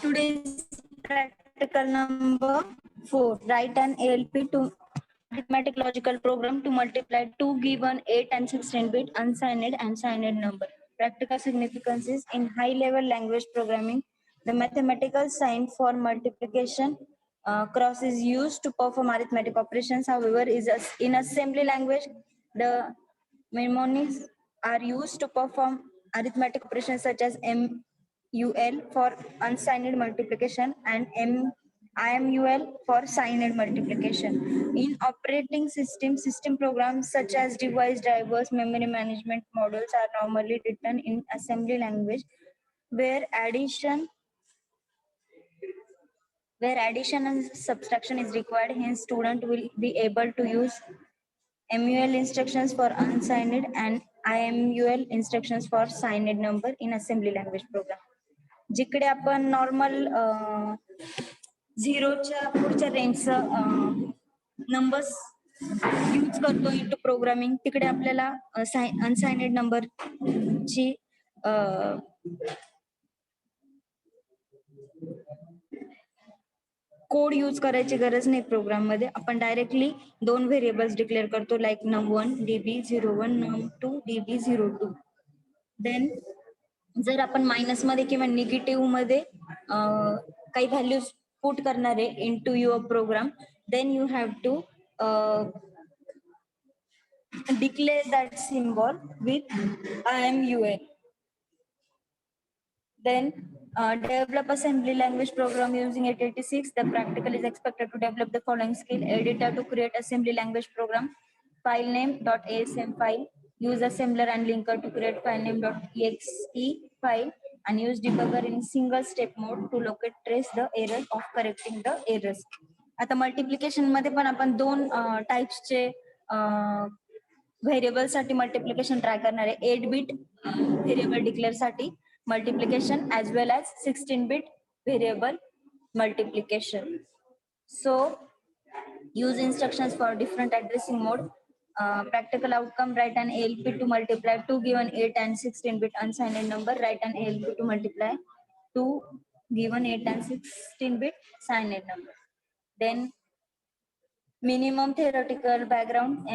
Today's practical number 4. Write an ALP to arithmetic logical program to multiply two given 8 and 16 bit unsigned and signed number. Practical significance is in high level language programming, the mathematical sign for multiplication cross is used to perform arithmetic operations. However, in assembly language, the mnemonics are used to perform arithmetic operations such as MUL for unsigned multiplication and IMUL for signed multiplication. In operating system programs such as device drivers, memory management modules are normally written in assembly language where addition and subtraction is required. Hence, student will be able to use MUL instructions for unsigned and IMUL instructions for signed number in assembly language program. जिकडे आपण normal झिरोच्या पुढच्या रेंजचं numbers use करतो into programming, तिकडे आपल्याला अनसाइनेड नंबरची code use करायची गरज नाही प्रोग्राम मध्ये. आपण डायरेक्टली दोन व्हेरिएबल्स डिक्लेअर करतो like num1 db01 num2 db02. Then जर आपण मायनस मध्ये किंवा निगेटिव्ह मध्ये काही व्हॅल्यूज पुट करणार आहे into your program, then you have to declare that symbol with IMUL. Then develop assembly language program using 886. The practical is expected to develop the following skill: editor to create assembly language program, file name .asm file, use assembler and linker to create file name .exe file, and use debugger in single step mode to locate trace the error of correcting the errors. आता multiplication मध्ये पण आपण दोन टाइप्सचे variable साठी multiplication try करणार आहे. 8-bit variable declare साठी multiplication as well as 16-bit variable multiplication. So use instructions for different addressing mode. Practical outcome: write an ALP to multiply two given 8 and 16-bit unsigned number. Write an ALP to multiply two given 8 and 16-bit signed number. Then minimum theoretical background: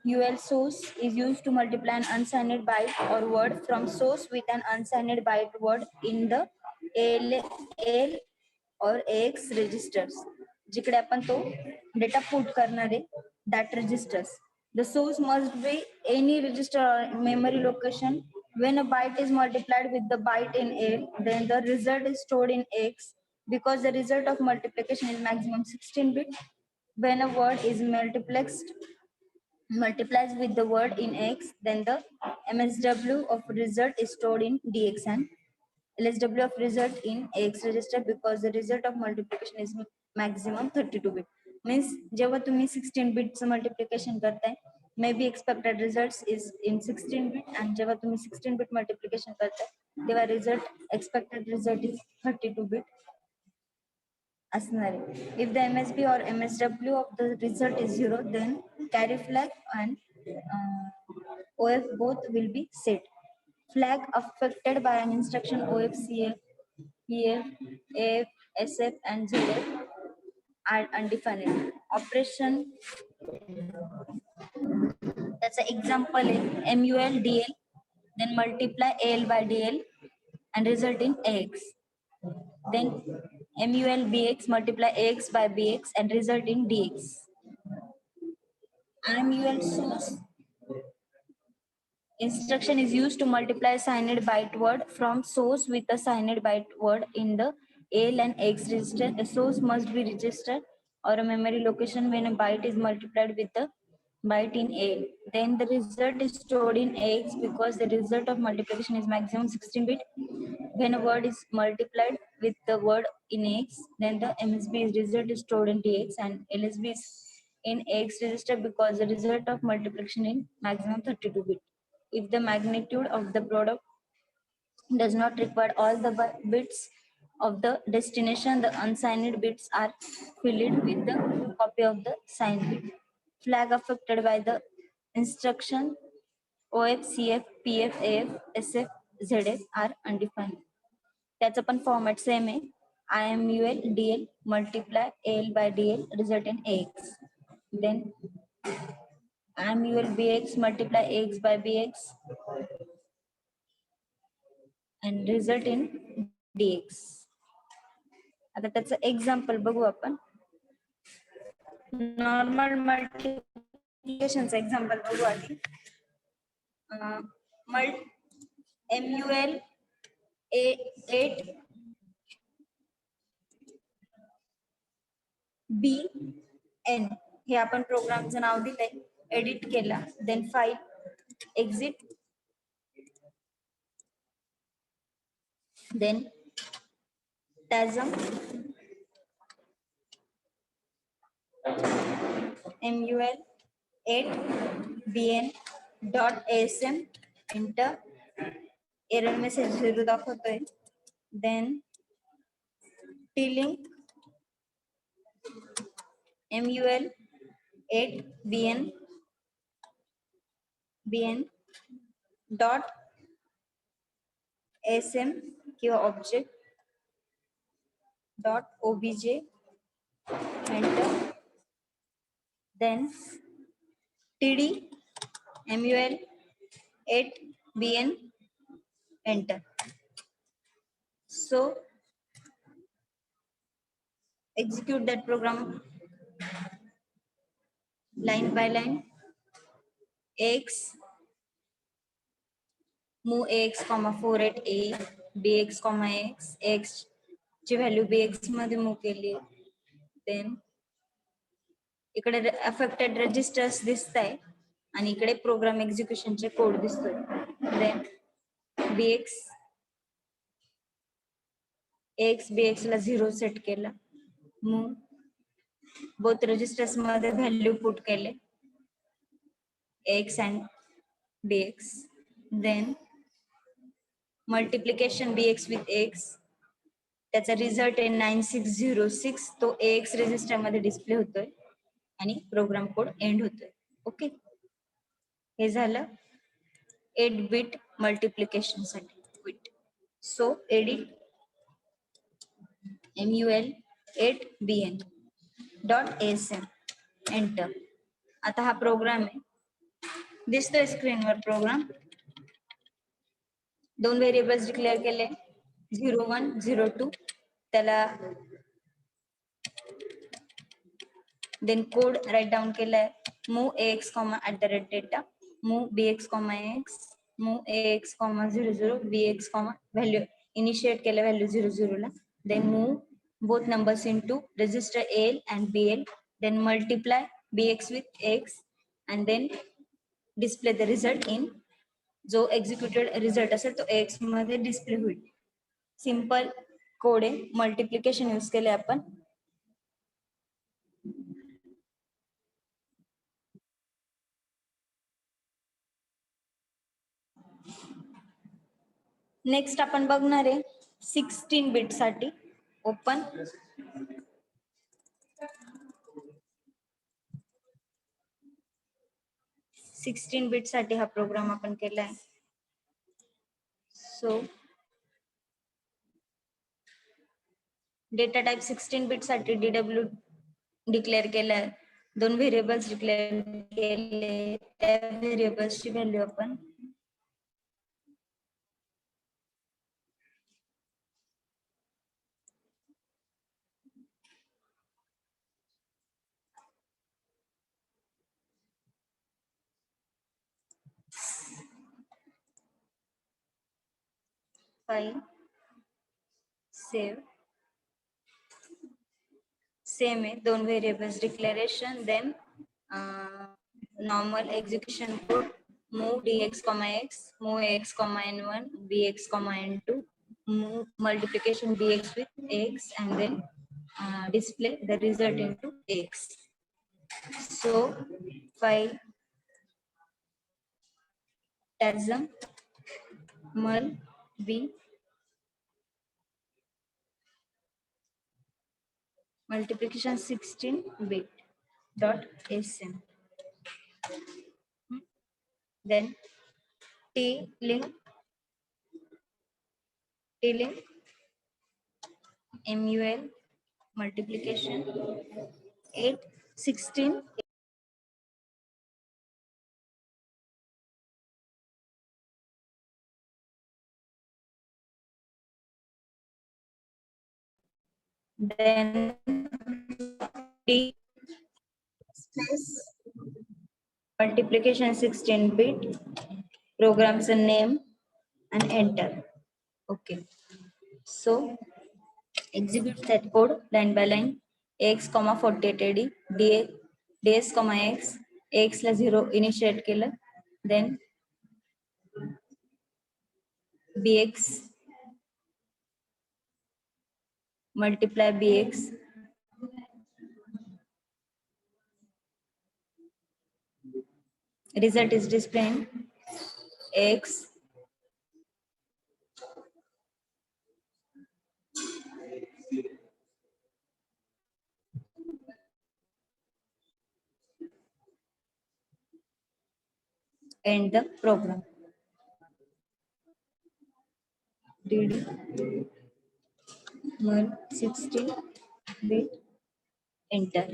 MUL source is used to multiply an unsigned byte or word from source with an unsigned byte word in the AL or AX registers. जिकडे आपण तो data put करणार आहे, that registers. The source must be any register or memory location. When a byte is multiplied with the byte in A, then the result is stored in X. Because the result of multiplication is maximum 16-bit, when a word is multiplies with the word in X, then the MSW of result is stored in DX and LSW of result in AX register, because the result of multiplication is maximum 32-bit. Means जेव्हा तुम्ही 16-bit multiplication करताय, maybe expected results is in 16-bit, and जेव्हा तुम्ही 16-bit multiplication करताय, तेव्हा result expected result is 32 bit असणार आहे. If the MSB or MSW of the result is 0, then carry flag and OF both will be set. Flag affected by an instruction OF, CF, PF, AF, SF and ZF are undefined. Operation, that's an example is MUL DL, then multiply AL by DL and result in AX. Then MUL BX multiply AX by BX and result in DX. IMUL source instruction is used to multiply a signed byte word from source with a signed byte word in the AL and X register. A source must be registered or a memory location when a byte is multiplied with a byte in AL. Then the result is stored in AX because the result of multiplication is maximum 16 bit. When a word is multiplied with the word in X, then the MSB is result is stored in DX and LSB is in X register because the result of multiplication in maximum 32 bit. If the magnitude of the product does not require all the bits of the destination, the unsigned bits are filled with the copy of the signed bit. Flag affected by the instruction OF, CF, PF, AF, SF, ZF are undefined. त्याचा पण format same आहे. IMUL DL multiply AL by DL result in AX. Then IMUL BX multiply AX by BX and result in DX. आता त्याचं example बघू आपण. Normal मल्टिप्लिकेशनचं example बघू आधी. MUL 8 BN हे आपण प्रोग्रामचं नाव दिलंय, एडिट केला, then file exit, then TASM MUL 8 BN .asm enter, error message 0 दाखवतोय. देन T-link MUL 8 BN dot asm किंवा object dot obj enter. Then TD MUL 8 BN enter. So execute that program line by line. X move AX, 48A BX, X X ची value BX मध्ये move केली. Then इकडे affected registers दिसताय आणि इकडे programme एक्झिक्युशनचे code दिसतोय. Then BX AX BX ला 0 set केला. Move both registers मध्ये व्हॅल्यू पुट केले X and BX. Then multiplication BX with X, त्याचा रिझल्ट आहे 9606, तो AX रजिस्टर मध्ये डिस्प्ले होतोय आणि प्रोग्राम कोड एंड होतोय. ओके, हे झालं 8 बिट मल्टिप्लिकेशन साठी. So edit MUL 8 BN dot asm enter. आता हा प्रोग्राम आहे, दिसतोय स्क्रीनवर प्रोग्राम. 2 व्हेरिएबल्स डिक्लेअर केले 01 02, त्याला देन कोड राईट डाऊन केलाय. Move AX, @data, move BX, X, move AX, 00 BX, value initiate केलं व्हॅल्यू 00 ला. Then move both numbers into register AL and BL, then multiply BX with X and then display the result in, जो executed result असेल तो x मध्ये display होईल. Simple code आहे, multiplication use केले आपण. नेक्स्ट आपण बघणार आहे 16 बिट साठी ओपन 16 बिट साठी हा प्रोग्राम आपण केलाय. सो डेटा टाइप 16 बिट साठी DW डिक्लेअर केलाय. 2 व्हेरिएबल्स डिक्लेअर केले. त्या व्हेरिएबल्सची व्हॅल्यू आपण फाइल सेव्ह सेम आहे. 2 variables declaration then normal execution code move dx, x, move ax, n1, bx, n2, move multiplication dx with x, and then display the result into x. So file tasm mul b multiplication 16 bit dot sm. Then t-link mul multiplication 8 16 then t space multiplication 16 bit program's name and enter. Okay, so execute that code line by line. Ax, 48 ad ds, x La 0 initiate केलं. Then bx multiply bx result is displaying x and the program. dd mul 16 bit enter.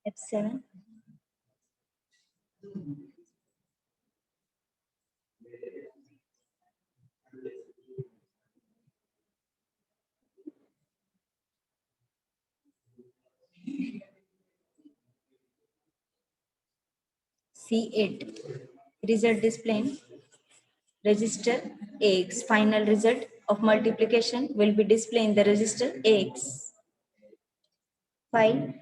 F7 C8 result displaying register AX. Final result of multiplication will be displayed in the register AX. File,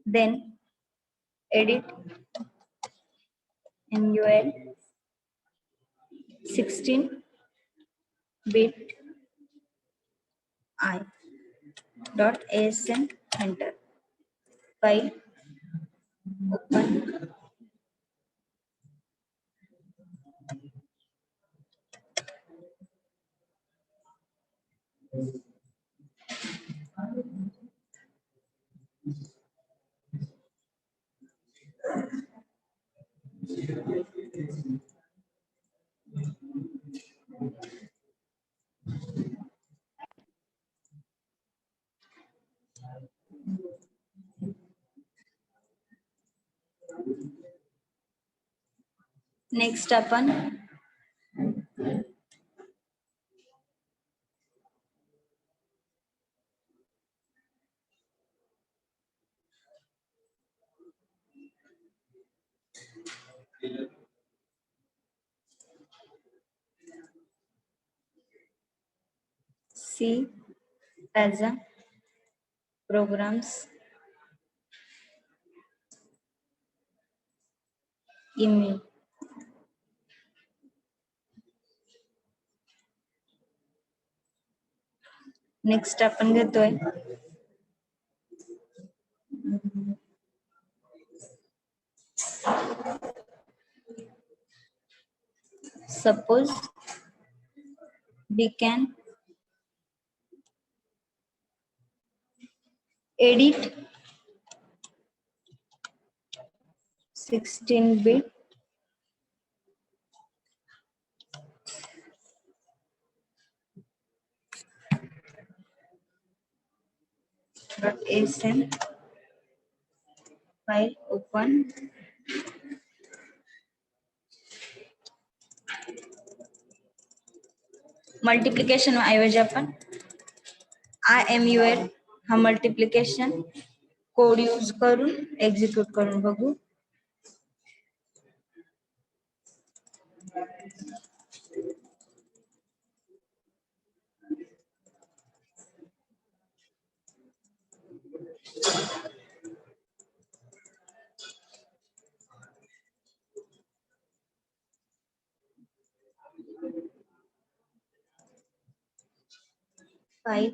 then edit MUL 16 bit I dot ASM enter. File, open. Next आपण C as a programs email. Next आपण घेतोय Suppose we can edit 16-bit .asm file open. Multiplication ऐवजी आपण IMUL हा multiplication code use करून execute करून बघू. File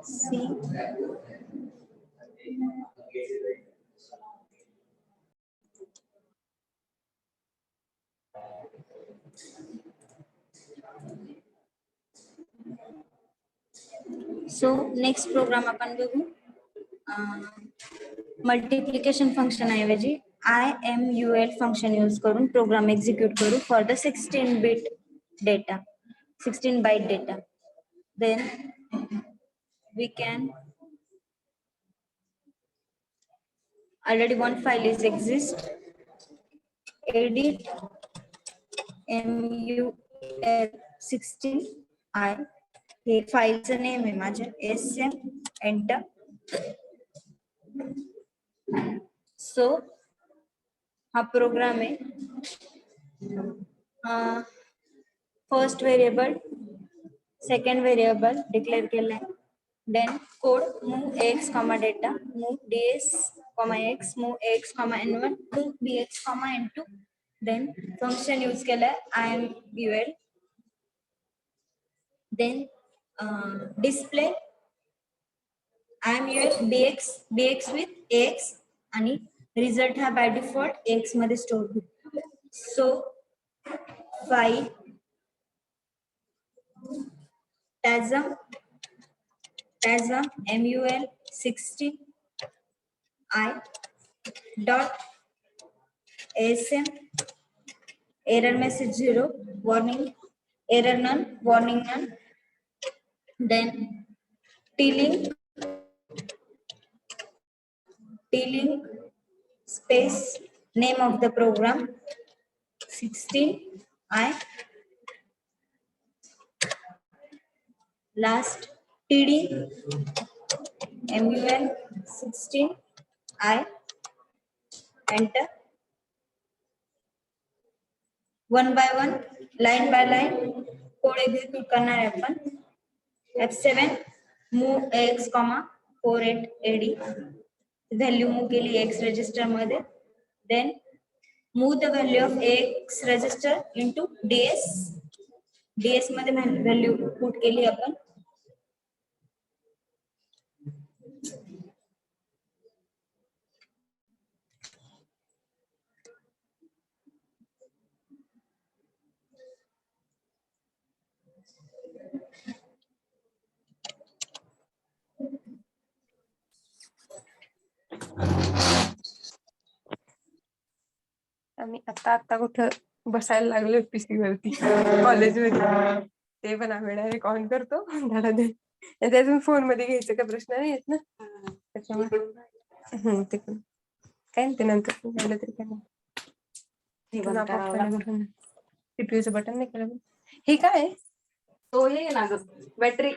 see so next program आपण बघू. मल्टिप्लिकेशन फंक्शन ऐवजी IMUL फंक्शन यूज करून प्रोग्राम एक्झिक्यूट करू for the 16-bit data, 16 byte data. Then we can already one file is exist, edit MUL16i. हे फाईलचं नेम आहे माझ्या SM एंटर. सो हा प्रोग्राम आहे. First variable second variable declare केलाय. Then code move x, data move ds, x move x, n1 move bx, n2. Then function use केलाय IMUL. Then display IMUL bx with x आणि result हा by default x मध्ये store होतो. So file TASM MUL16i dot asm error message 0 warning error none warning none. Then t-link space name of the program 16i last td MUL16i enter. One by one line by line code execute करणार आहे आपण. F7 move x, 48 AD value move केली x register मध्ये. Then move the value of x register into ds मध्ये value put केली आपण. आम्ही आता कुठं बसायला लागलो पीसी वरती कॉलेजमध्ये. ते पण आम्ही डायरेक्ट ऑन करतो त्यातून फोन मध्ये घ्यायचं का प्रश्न नाही येत ना त्याच्यामुळे. ते पण काय नाही, ते नंतर झालं तरी काय नाही. सीपीयूचं बटन नाही केलं. हे काय तो हे ना ग बॅटरी,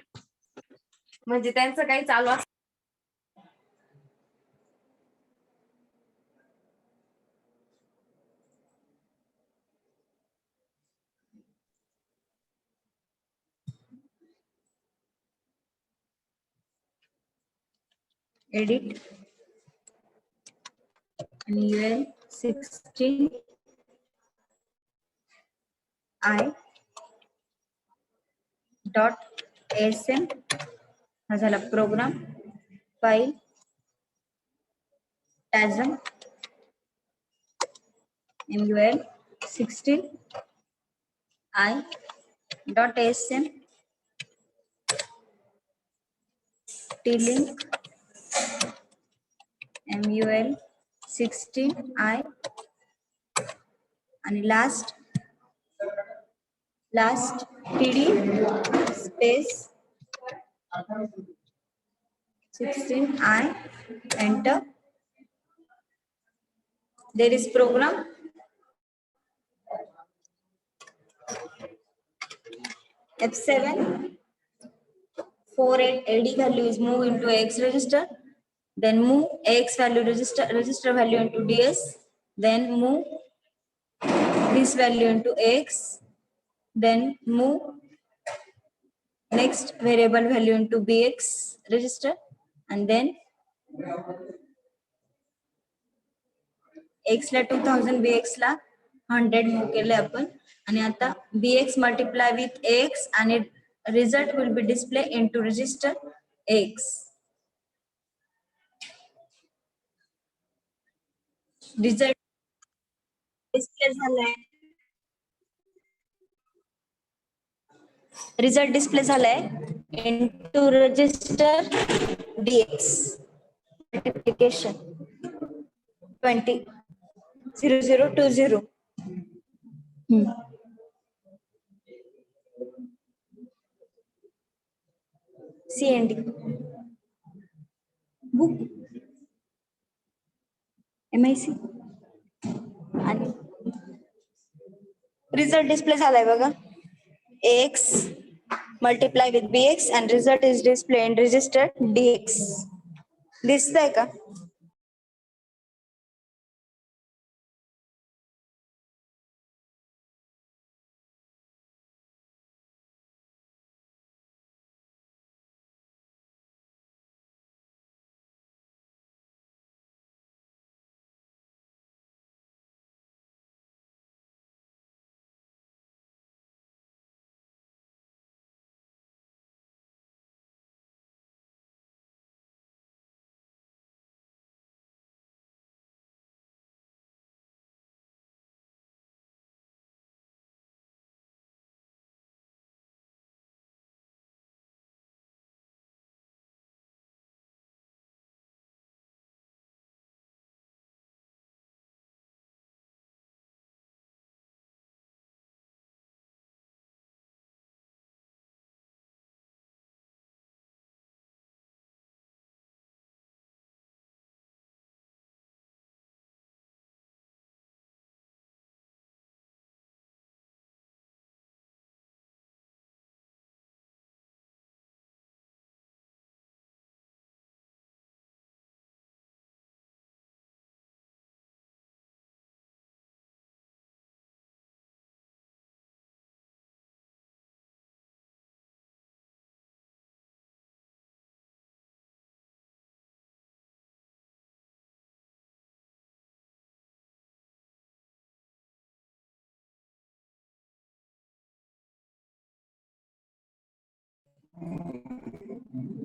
म्हणजे त्यांचं काही चालू असतं. edit MUL 16 I dot asm हा झाला programme. File TASM MUL 16 I dot asm T-link MUL 16 I आणि last TD space 16 I enter. There is program. F7 48 AD value is moved into X register. Then move X value register value into DS. Then move this value into X. Then move next variable value into BX register. And then X ला 2000 BX ला 100 move केले आपण. आणि आता BX multiply with X आणि result will be display into register X. Result display झालाय. Result display झालाय into register DX multiplication 20 0020. CND book MIC आणि रिझल्ट डिस्प्ले झालाय बघा. AX multiply with BX and result is displayed in register DX. दिसतंय का?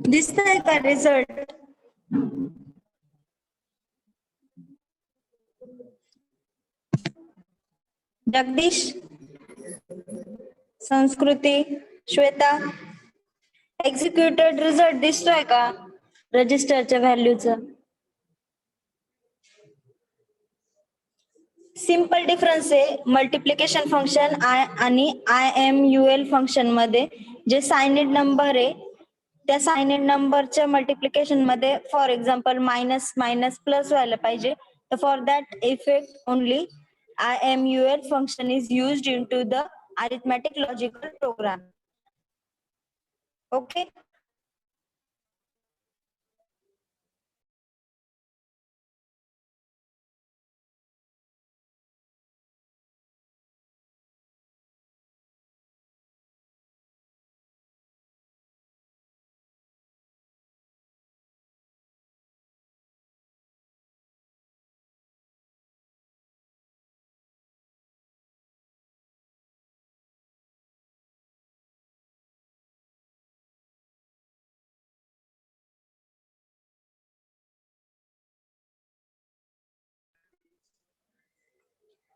दिसतंय का result? Jagdish, संस्कृती, श्वेता, एक्झिक्युटेड रिझल्ट दिसतोय का रजिस्टरच्या व्हॅल्यूचा? सिंपल डिफरन्स आहे मल्टिप्लिकेशन फंक्शन आणि IMUL फंक्शन मध्ये जे साइनेड नंबर आहे त्या साइनेड नंबरच्या मल्टिप्लिकेशन मध्ये for example minus minus plus व्हायला पाहिजे. तर for that effect only IMUL function is used into the arithmetic logical program. Okay.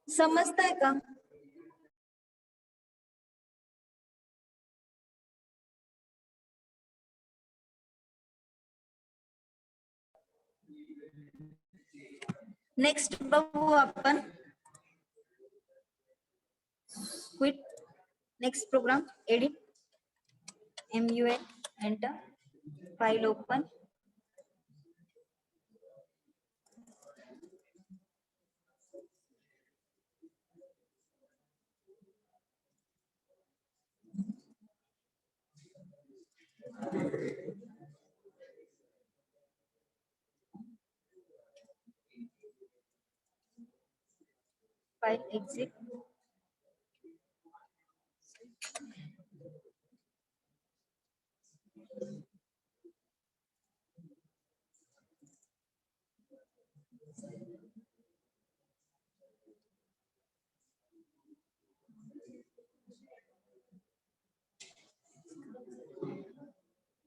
समजतंय का? नेक्स्ट बघू आपण quit. Next program edit MUL enter file open. File exit.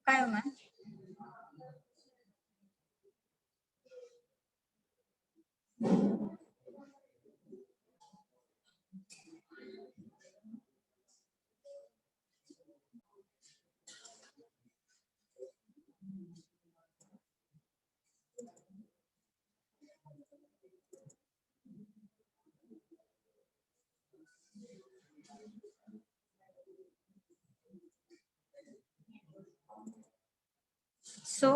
काय हो मॅम? सो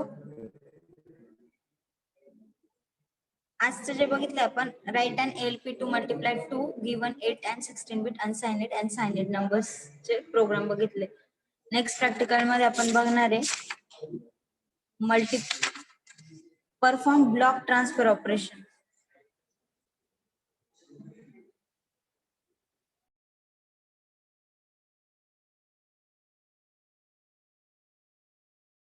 आजचं जे बघितलं आपण write and LP to multiply to given 8 and 16 bit unsigned and signed numbers चे प्रोग्राम बघितले. नेक्स्ट प्रॅक्टिकल मध्ये आपण बघणार आहे परफॉर्म ब्लॉक ट्रान्सफर ऑपरेशन.